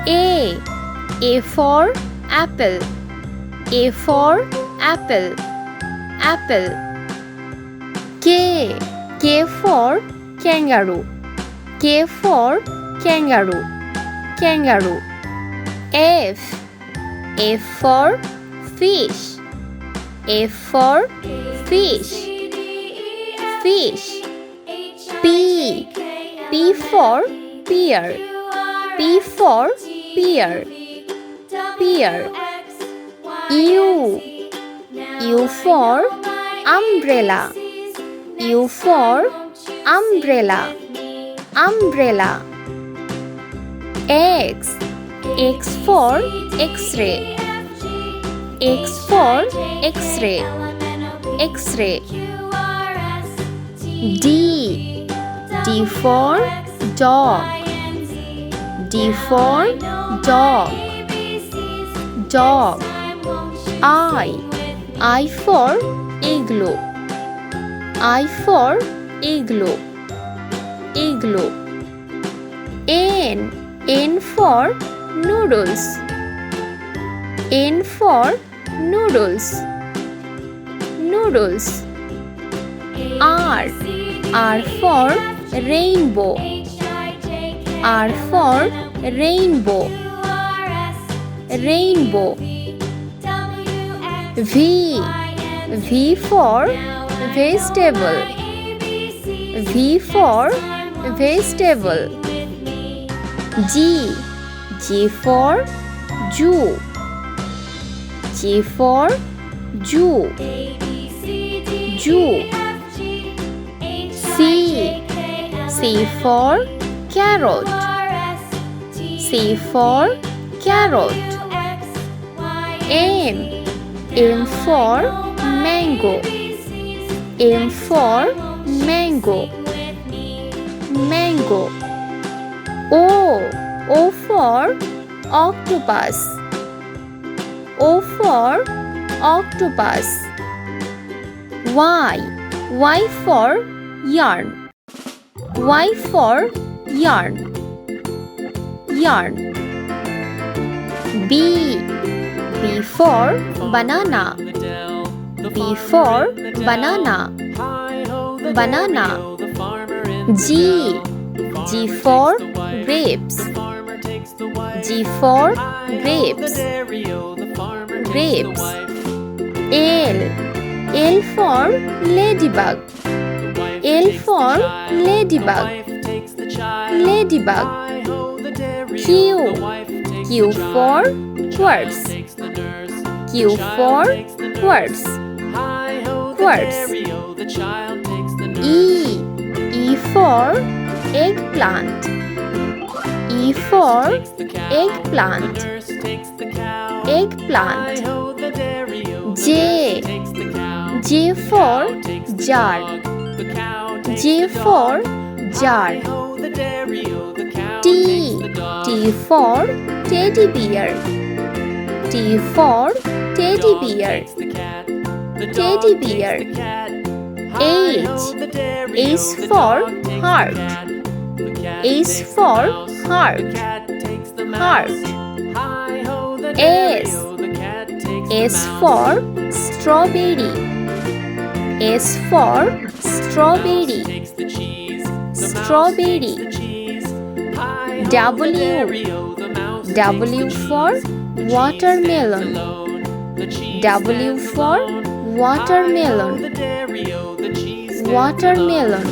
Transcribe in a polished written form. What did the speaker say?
A for apple. A for apple. Apple. K for kangaroo. K for kangaroo. Kangaroo. F for fish. F for fish. Fish. P for pear. P for pear. Pear. U for umbrella. U for umbrella. Umbrella. X for X-ray. X for X-ray. X-ray. D for dog. D for dog. Dog. I for igloo. I for igloo. Igloo. N for noodles. N for noodles. Noodles. R for rainbow. R for rainbow. Rainbow. V for vegetable. V for vegetable. G for Jew. G for Jew. Jew. C for carrot. C for carrot. M for mango. M for mango. Mango. O for octopus. O for octopus. Y for yarn. Y for yarn. Yarn. B for banana. B for banana. Banana. G for grapes. G for grapes. Grapes. L for ladybug. L for ladybug. Ladybug. Q for quartz. Q for quartz. Quartz. E for eggplant. E for eggplant. Eggplant. J for jar. J for jar. T for teddy bear. T for teddy bear. Teddy bear. H for heart. H for heart. Heart. S for strawberry. S for strawberry. Strawberry. W for watermelon. W for watermelon. Watermelon.